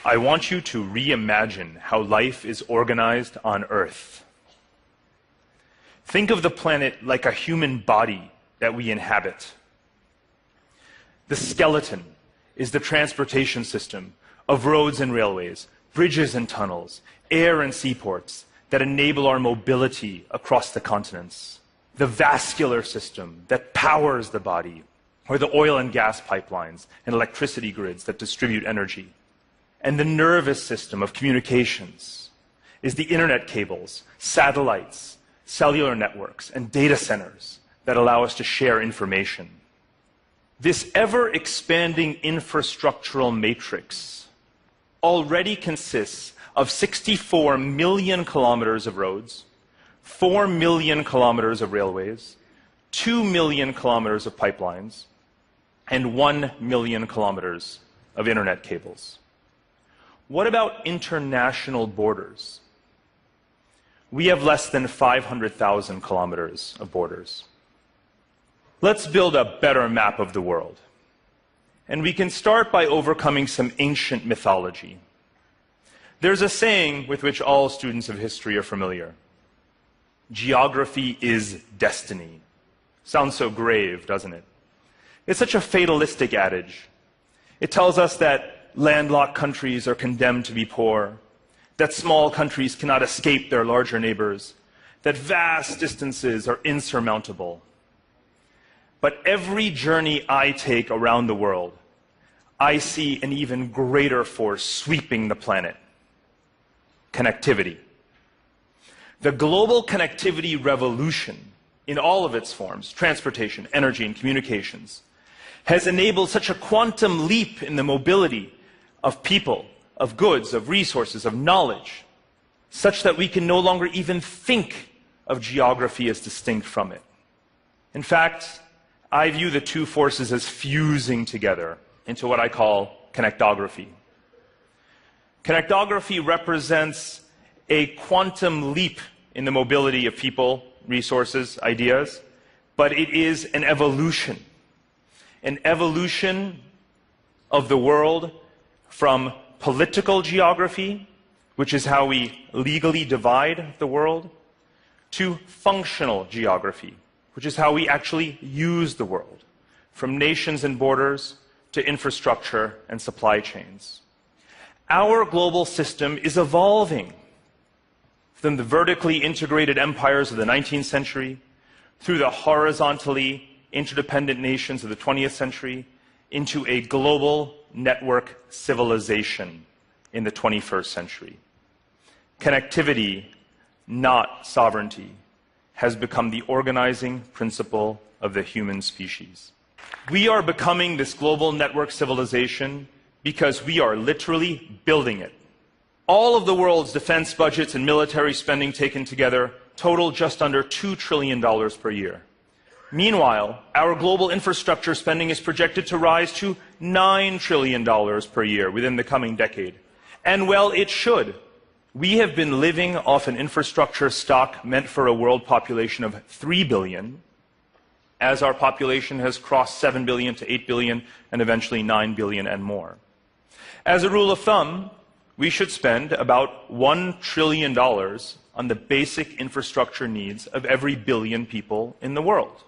I want you to reimagine how life is organized on Earth. Think of the planet like a human body that we inhabit. The skeleton is the transportation system of roads and railways, bridges and tunnels, air and seaports that enable our mobility across the continents. The vascular system that powers the body, or the oil and gas pipelines and electricity grids that distribute energy. And the nervous system of communications is the internet cables, satellites, cellular networks, and data centers that allow us to share information. This ever-expanding infrastructural matrix already consists of 64 million kilometers of roads, 4 million kilometers of railways, 2 million kilometers of pipelines, and 1 million kilometers of internet cables. What about international borders? We have less than 500,000 kilometers of borders. Let's build a better map of the world. And we can start by overcoming some ancient mythology. There's a saying with which all students of history are familiar. Geography is destiny. Sounds so grave, doesn't it? It's such a fatalistic adage. It tells us that landlocked countries are condemned to be poor, that small countries cannot escape their larger neighbors, that vast distances are insurmountable. But every journey I take around the world, I see an even greater force sweeping the planet: connectivity. The global connectivity revolution, in all of its forms, transportation, energy, and communications, has enabled such a quantum leap in the mobility of people, of goods, of resources, of knowledge, such that we can no longer even think of geography as distinct from it. In fact, I view the two forces as fusing together into what I call connectography. Connectography represents a quantum leap in the mobility of people, resources, ideas, but it is an evolution of the world from political geography, which is how we legally divide the world, to functional geography, which is how we actually use the world, from nations and borders to infrastructure and supply chains. Our global system is evolving from the vertically integrated empires of the 19th century through the horizontally interdependent nations of the 20th century into a global network civilization in the 21st century. Connectivity, not sovereignty, has become the organizing principle of the human species. We are becoming this global network civilization because we are literally building it. All of the world's defense budgets and military spending taken together total just under $2 trillion per year. Meanwhile, our global infrastructure spending is projected to rise to $9 trillion per year within the coming decade. And well, it should. We have been living off an infrastructure stock meant for a world population of 3 billion, as our population has crossed 7 billion to 8 billion, and eventually 9 billion and more. As a rule of thumb, we should spend about $1 trillion on the basic infrastructure needs of every billion people in the world.